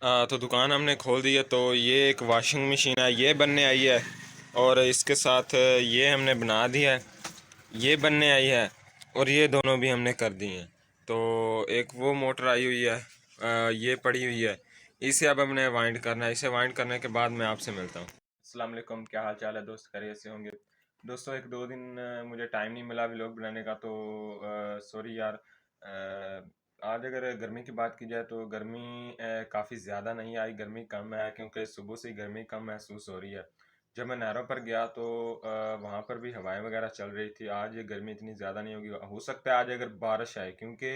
तो दुकान हमने खोल दी है। तो ये एक वॉशिंग मशीन है, ये बनने आई है। और इसके साथ ये हमने बना दिया है, ये बनने आई है। और ये दोनों भी हमने कर दी हैं। तो एक वो मोटर आई हुई है, ये पड़ी हुई है। इसे अब हमने वाइंड करना है। इसे वाइंड करने के बाद मैं आपसे मिलता हूँ। अस्सलाम वालेकुम, क्या हाल चाल है दोस्त? खैरियत से होंगे दोस्तों। एक दो दिन मुझे टाइम नहीं मिला व्लॉग बनाने का, तो सॉरी यार। आज अगर गर्मी की बात की जाए तो गर्मी काफ़ी ज़्यादा नहीं आई, गर्मी कम है क्योंकि सुबह से ही गर्मी कम महसूस हो रही है। जब मैं नहरों पर गया तो वहाँ पर भी हवाएं वगैरह चल रही थी। आज ये गर्मी इतनी ज़्यादा नहीं होगी, हो सकता है आज अगर बारिश आए, क्योंकि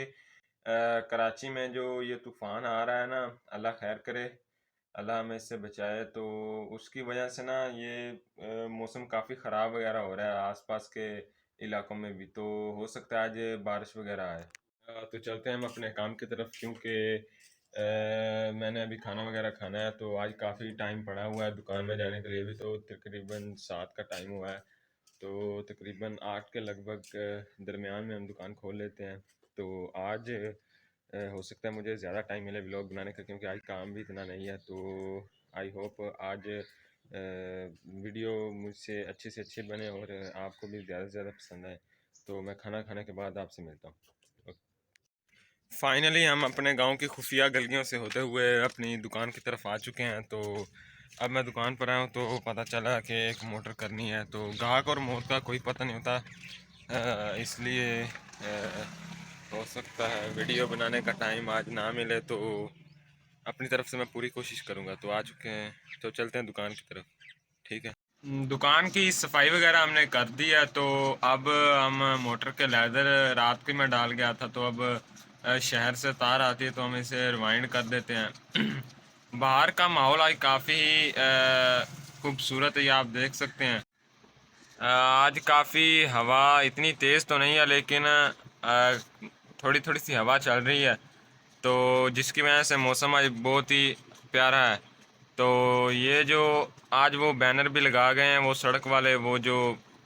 कराची में जो ये तूफ़ान आ रहा है ना, अल्लाह खैर करे, अल्लाह हमें इससे बचाए। तो उसकी वजह से ना ये मौसम काफ़ी ख़राब वगैरह हो रहा है आसपास के इलाकों में भी। तो हो सकता है आज बारिश वगैरह आए। तो चलते हैं हम अपने काम की तरफ, क्योंकि मैंने अभी खाना वगैरह खाना है। तो आज काफ़ी टाइम पड़ा हुआ है दुकान में जाने के लिए भी। तो तकरीबन 7 का टाइम हुआ है। तो तकरीबन 8 के लगभग दरमियान में हम दुकान खोल लेते हैं। तो आज हो सकता है मुझे ज़्यादा टाइम मिले व्लॉग बनाने का, क्योंकि आज काम भी इतना नहीं है। तो आई होप आज वीडियो मुझसे अच्छे से अच्छे बने और आपको भी ज़्यादा से ज़्यादा पसंद आए। तो मैं खाना खाने के बाद आपसे मिलता हूँ। फाइनली हम अपने गांव की खुफिया गलियों से होते हुए अपनी दुकान की तरफ आ चुके हैं। तो अब मैं दुकान पर आया हूँ तो पता चला कि एक मोटर करनी है। तो गाहक और मौत का कोई पता नहीं होता, इसलिए हो सकता है वीडियो बनाने का टाइम आज ना मिले। तो अपनी तरफ से मैं पूरी कोशिश करूँगा। तो आ चुके हैं, तो चलते हैं दुकान की तरफ। ठीक है। दुकान की सफाई वगैरह हमने कर दी है। तो अब हम मोटर के लेदर रात की मैं डाल गया था, तो अब शहर से तार आती है तो हम इसे रिवाइंड कर देते हैं। बाहर का माहौल आज काफ़ी खूबसूरत है, ये आप देख सकते हैं। आज काफ़ी हवा इतनी तेज़ तो नहीं है, लेकिन थोड़ी थोड़ी सी हवा चल रही है। तो जिसकी वजह से मौसम आज बहुत ही प्यारा है। तो ये जो आज वो बैनर भी लगा गए हैं, वो सड़क वाले, वो जो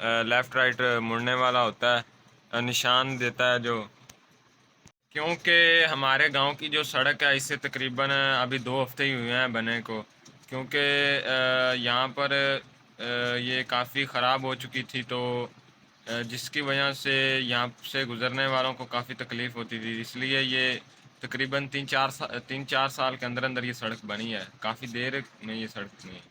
लेफ़्ट राइट मुड़ने वाला होता है, निशान देता है जो, क्योंकि हमारे गांव की जो सड़क है इससे तकरीबन अभी 2 हफ्ते ही हुए हैं बने को। क्योंकि यहाँ पर ये काफ़ी ख़राब हो चुकी थी। तो जिसकी वजह से यहाँ से गुज़रने वालों को काफ़ी तकलीफ़ होती थी, इसलिए ये तकरीबन 3-4 साल के अंदर अंदर ये सड़क बनी है। काफ़ी देर में ये सड़क बनी है।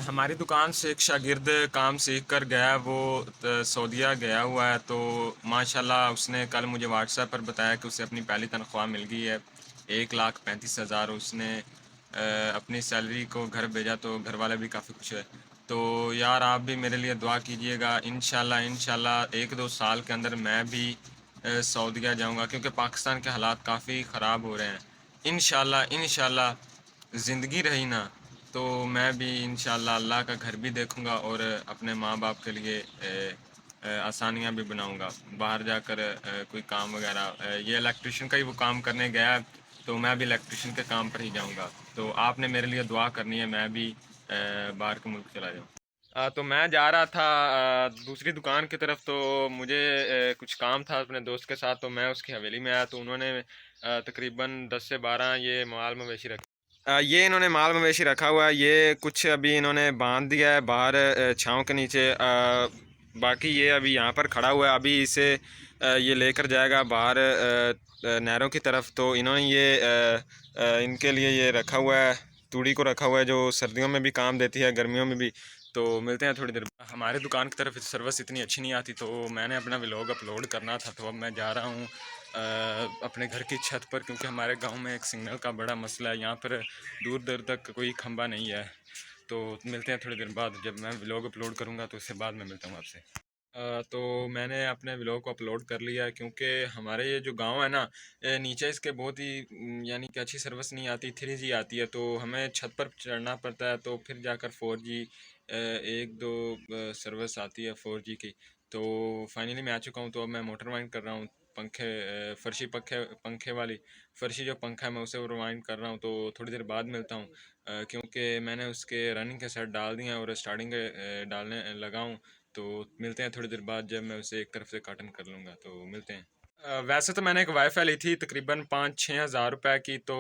हमारी दुकान से एक शागिर्द काम सीख कर गया है, वो सऊदीया गया हुआ है। तो माशाल्लाह उसने कल मुझे व्हाट्सएप पर बताया कि उसे अपनी पहली तनख्वाह मिल गई है, 1,35,000 उसने अपनी सैलरी को घर भेजा। तो घर वाले भी काफ़ी खुश है। तो यार आप भी मेरे लिए दुआ कीजिएगा। इंशाल्लाह इंशाल्लाह 1-2 साल के अंदर मैं भी सऊदीया जाऊंगा, क्योंकि पाकिस्तान के हालात काफ़ी ख़राब हो रहे हैं। इंशाल्लाह इंशाल्लाह ज़िंदगी रही ना, तो मैं भी इंशाल्लाह अल्लाह का घर भी देखूंगा और अपने माँ बाप के लिए आसानियाँ भी बनाऊंगा। बाहर जाकर कोई काम वगैरह, ये इलेक्ट्रिशियन का ही वो काम करने गया है, तो मैं भी इलेक्ट्रिशियन के काम पर ही जाऊंगा। तो आपने मेरे लिए दुआ करनी है, मैं भी बाहर के मुल्क चला जाऊँ। तो मैं जा रहा था दूसरी दुकान की तरफ। तो मुझे कुछ काम था अपने दोस्त के साथ, तो मैं उसकी हवेली में आया। तो उन्होंने तकरीबन 10 से 12 ये माल मवेशी रखे। ये इन्होंने माल मवेशी रखा हुआ है। ये कुछ अभी इन्होंने बांध दिया है बाहर छाँव के नीचे। बाकी ये अभी यहाँ पर खड़ा हुआ है। अभी इसे ये लेकर जाएगा बाहर नहरों की तरफ। तो इन्होंने ये इनके लिए ये रखा हुआ है, तूड़ी को रखा हुआ है, जो सर्दियों में भी काम देती है, गर्मियों में भी। तो मिलते हैं थोड़ी देर। हमारे दुकान की तरफ सर्विस इतनी अच्छी नहीं आती, तो मैंने अपना व्लॉग अपलोड करना था। तो अब मैं जा रहा हूँ अपने घर की छत पर, क्योंकि हमारे गांव में एक सिग्नल का बड़ा मसला है। यहाँ पर दूर दूर तक कोई खंबा नहीं है। तो मिलते हैं थोड़ी देर बाद, जब मैं व्लॉग अपलोड करूँगा तो उससे बाद में मिलता हूँ आपसे। तो मैंने अपने व्लॉग को अपलोड कर लिया है, क्योंकि हमारे ये जो गांव है ना, नीचे इसके बहुत ही यानी कि अच्छी सर्विस नहीं आती, 3G आती है। तो हमें छत पर चढ़ना पड़ता है, तो फिर जाकर 4G 1-2 सर्विस आती है 4G की। तो फाइनली मैं आ चुका हूँ। तो अब मैं मोटर वाइंड कर रहा हूँ, पंखे फर्शी पंखे पंखे वाली फर्शी जो पंखा है मैं उसे रिवाइंड कर रहा हूँ। तो थोड़ी देर बाद मिलता हूँ, क्योंकि मैंने उसके रनिंग के सेट डाल दिए हैं और स्टार्टिंग के डालने लगा हूँ। तो मिलते हैं थोड़ी देर बाद, जब मैं उसे एक तरफ से काटन कर लूँगा। तो मिलते हैं। वैसे तो मैंने एक वाईफ़ाई ली थी तकरीबन 5-6 हज़ार रुपए की, तो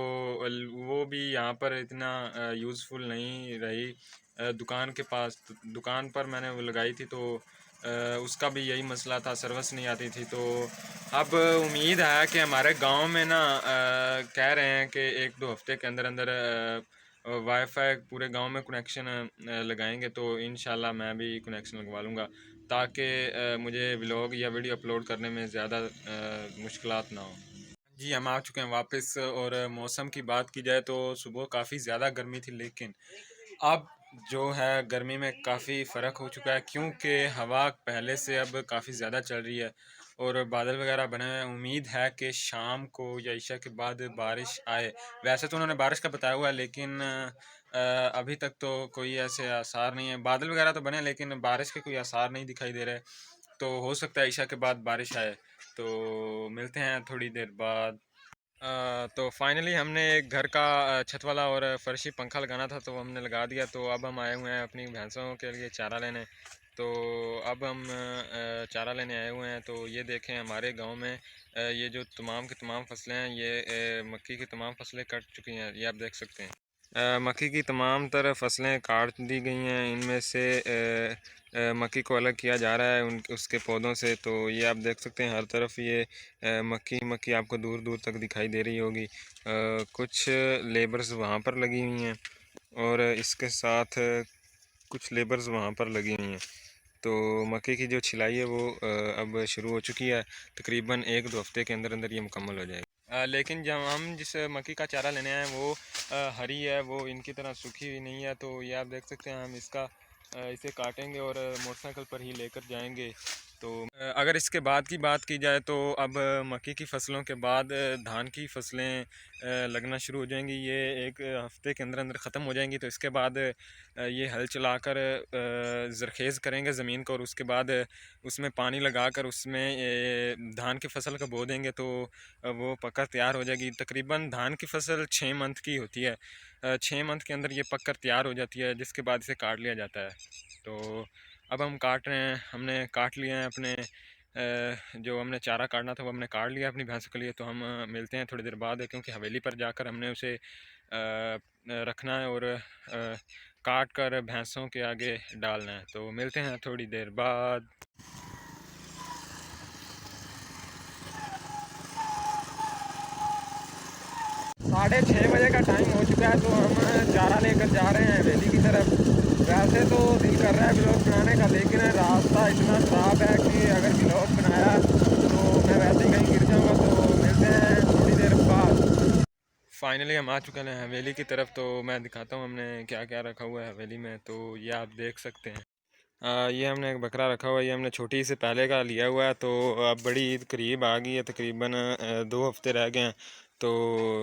वो भी यहाँ पर इतना यूज़फुल नहीं रही। दुकान के पास दुकान पर मैंने वो लगाई थी, तो उसका भी यही मसला था, सर्विस नहीं आती थी। तो अब उम्मीद है कि हमारे गांव में ना कह रहे हैं कि 1-2 हफ्ते के अंदर अंदर वाईफ़ाई पूरे गांव में कनेक्शन लगाएंगे, तो इंशाल्लाह मैं भी कनेक्शन लगवा लूँगा, ताकि मुझे व्लॉग या वीडियो अपलोड करने में ज़्यादा मुश्किलात ना हो। जी, हम आ चुके हैं वापस। और मौसम की बात की जाए तो सुबह काफ़ी ज़्यादा गर्मी थी, लेकिन अब जो है गर्मी में काफ़ी फ़र्क हो चुका है, क्योंकि हवा पहले से अब काफ़ी ज़्यादा चल रही है और बादल वगैरह बने हुए हैं। उम्मीद है कि शाम को या इशा के बाद बारिश आए। वैसे तो उन्होंने बारिश का बताया हुआ है, लेकिन अभी तक तो कोई ऐसे आसार नहीं है। बादल वगैरह तो बने हैं, लेकिन बारिश के कोई आसार नहीं दिखाई दे रहे। तो हो सकता है ईशा के बाद बारिश आए। तो मिलते हैं थोड़ी देर बाद। तो फाइनली हमने एक घर का छत वाला और फर्शी पंखा लगाना था, तो हमने लगा दिया। तो अब हम आए हुए हैं अपनी भैंसों के लिए चारा लेने। तो अब हम चारा लेने आए हुए हैं। तो ये देखें, हमारे गांव में ये जो तमाम की तमाम फसलें हैं, ये मक्की की तमाम फसलें कट चुकी हैं, ये आप देख सकते हैं। मक्की की तमाम तरह फसलें काट दी गई हैं। इनमें से मक्की को अलग किया जा रहा है उसके पौधों से। तो ये आप देख सकते हैं, हर तरफ ये मक्की मक्की आपको दूर दूर तक दिखाई दे रही होगी। कुछ लेबर्स वहाँ पर लगी हुई हैं और इसके साथ कुछ लेबर्स वहाँ पर लगी हुई हैं। तो मक्के की जो छिलाई है वो अब शुरू हो चुकी है। तकरीबन 1-2 हफ्ते के अंदर अंदर ये मुकम्मल हो जाएगी। लेकिन जब हम जिस मक्की का चारा लेने आए हैं वो हरी है, वो इनकी तरह सूखी हुई नहीं है। तो ये आप देख सकते हैं, हम इसे काटेंगे और मोटरसाइकिल पर ही लेकर जाएंगे। तो अगर इसके बाद की बात की जाए तो अब मक्की की फ़सलों के बाद धान की फ़सलें लगना शुरू हो जाएंगी। ये 1 हफ़्ते के अंदर अंदर ख़त्म हो जाएंगी। तो इसके बाद ये हल चलाकर ज़रख़ेज़ करेंगे ज़मीन को, और उसके बाद उसमें पानी लगाकर उसमें धान की फ़सल को बो देंगे। तो वो पककर तैयार हो जाएगी। तकरीबन धान की फ़सल 6 मंथ की होती है। 6 मंथ के अंदर ये पककर तैयार हो जाती है, जिसके बाद इसे काट लिया जाता है। तो अब हम काट रहे हैं, हमने काट लिए हैं अपने जो हमने चारा काटना था वो हमने काट लिया अपनी भैंसों के लिए। तो हम मिलते हैं थोड़ी देर बाद, क्योंकि हवेली पर जाकर हमने उसे रखना है और काट कर भैंसों के आगे डालना है। तो मिलते हैं थोड़ी देर बाद। 6:30 बजे का टाइम हो चुका है। तो हम चारा लेकर जा रहे हैं हवेली की तरफ। वैसे तो दिल कर रहा है ब्लॉग बनाने का, लेकिन रास्ता इतना ख़राब है कि अगर ब्लॉग बनाया तो मैं वैसे ही कहीं गिर जाऊँगा। तो मिलते हैं थोड़ी देर बाद। फाइनली हम आ चुके हैं हवेली की तरफ। तो मैं दिखाता हूँ हमने क्या क्या रखा हुआ है हवेली में। तो ये आप देख सकते हैं। ये हमने एक बकरा रखा हुआ है, ये हमने छोटी से पहले का लिया हुआ है। तो अब बड़ी ईद करीब आ गई है, तकरीबन 2 हफ्ते रह गए हैं। तो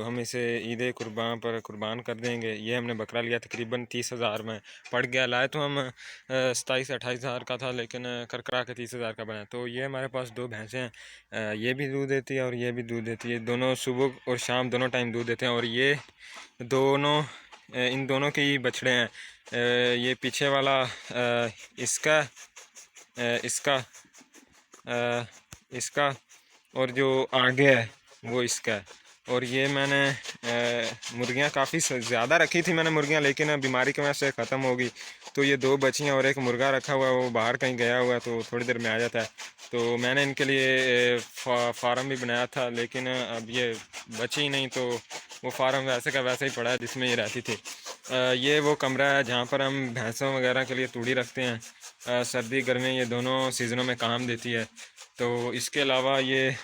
हम इसे ईद कुर्बान पर कुर्बान कर देंगे। ये हमने बकरा लिया तकरीबन 30,000 में पड़ गया। लाए तो हम 27-28 हज़ार का था, लेकिन करकरा के 30,000 का बना। तो ये हमारे पास 2 भैंसें हैं, ये भी दूध देती है और ये भी दूध देती है। दोनों सुबह और शाम दोनों टाइम दूध देते हैं। और ये दोनों इन दोनों के ही बछड़े हैं। ये पीछे वाला इसका इसका इसका और जो आगे है वो इसका है। और ये मैंने मुर्गियाँ काफ़ी ज़्यादा रखी थी मैंने मुर्गियाँ, लेकिन बीमारी की वजह से ख़त्म हो गई। तो ये 2 बची हैं और एक मुर्गा रखा हुआ है, वो बाहर कहीं गया हुआ है, तो थोड़ी देर में आ जाता है। तो मैंने इनके लिए फार्म भी बनाया था, लेकिन अब ये बची ही नहीं। तो वो फार्म वैसे का वैसे ही पड़ा है जिसमें ये रहती थी। ये वो कमरा है जहाँ पर हम भैंसों वगैरह के लिए तूड़ी रखते हैं। सर्दी गर्मी ये दोनों सीज़नों में काम देती है। तो इसके अलावा ये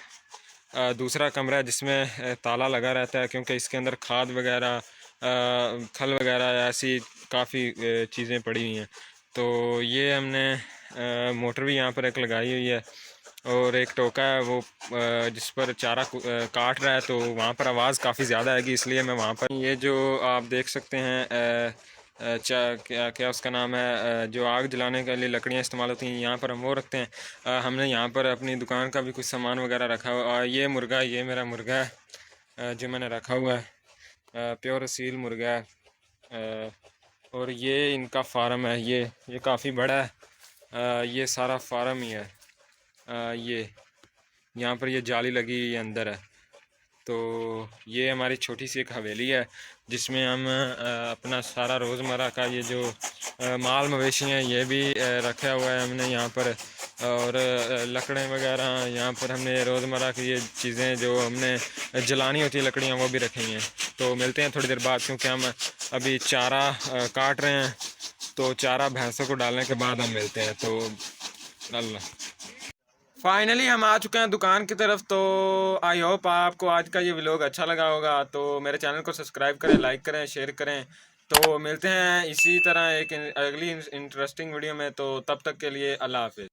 दूसरा कमरा है जिसमें ताला लगा रहता है, क्योंकि इसके अंदर खाद वगैरह खल वगैरह ऐसी काफ़ी चीज़ें पड़ी हुई हैं। तो ये हमने मोटर भी यहाँ पर एक लगाई हुई है, और एक टोका है वो जिस पर चारा काट रहा है। तो वहाँ पर आवाज़ काफ़ी ज़्यादा आएगी, इसलिए मैं वहाँ पर ये जो आप देख सकते हैं क्या क्या उसका नाम है, जो आग जलाने के लिए लकड़ियाँ इस्तेमाल होती हैं, यहाँ पर हम वो रखते हैं। हमने यहाँ पर अपनी दुकान का भी कुछ सामान वगैरह रखा हुआ। और ये मुर्गा, ये मेरा मुर्गा है जो मैंने रखा हुआ है, प्योर असील मुर्गा है। और ये इनका फार्म है, ये काफ़ी बड़ा है। ये सारा फार्म ही है। ये यहाँ पर ये जाली लगी हुई अंदर है। तो ये हमारी छोटी सी एक हवेली है जिसमें हम अपना सारा रोज़मर्रा का ये जो माल मवेशी हैं ये भी रखा हुआ है हमने यहाँ पर। और लकड़ें वगैरह यहाँ पर हमने रोज़मर्रा की ये चीज़ें जो हमने जलानी होती है लकड़ियाँ वो भी रखी हैं। तो मिलते हैं थोड़ी देर बाद, क्योंकि हम अभी चारा काट रहे हैं। तो चारा भैंसों को डालने के बाद हम मिलते हैं। तो अल्लाह, फाइनली हम आ चुके हैं दुकान की तरफ। तो आई होप आपको आज का ये व्लॉग अच्छा लगा होगा। तो मेरे चैनल को सब्सक्राइब करें, लाइक करें, शेयर करें। तो मिलते हैं इसी तरह एक अगली इंटरेस्टिंग वीडियो में। तो तब तक के लिए अल्लाह हाफिज़।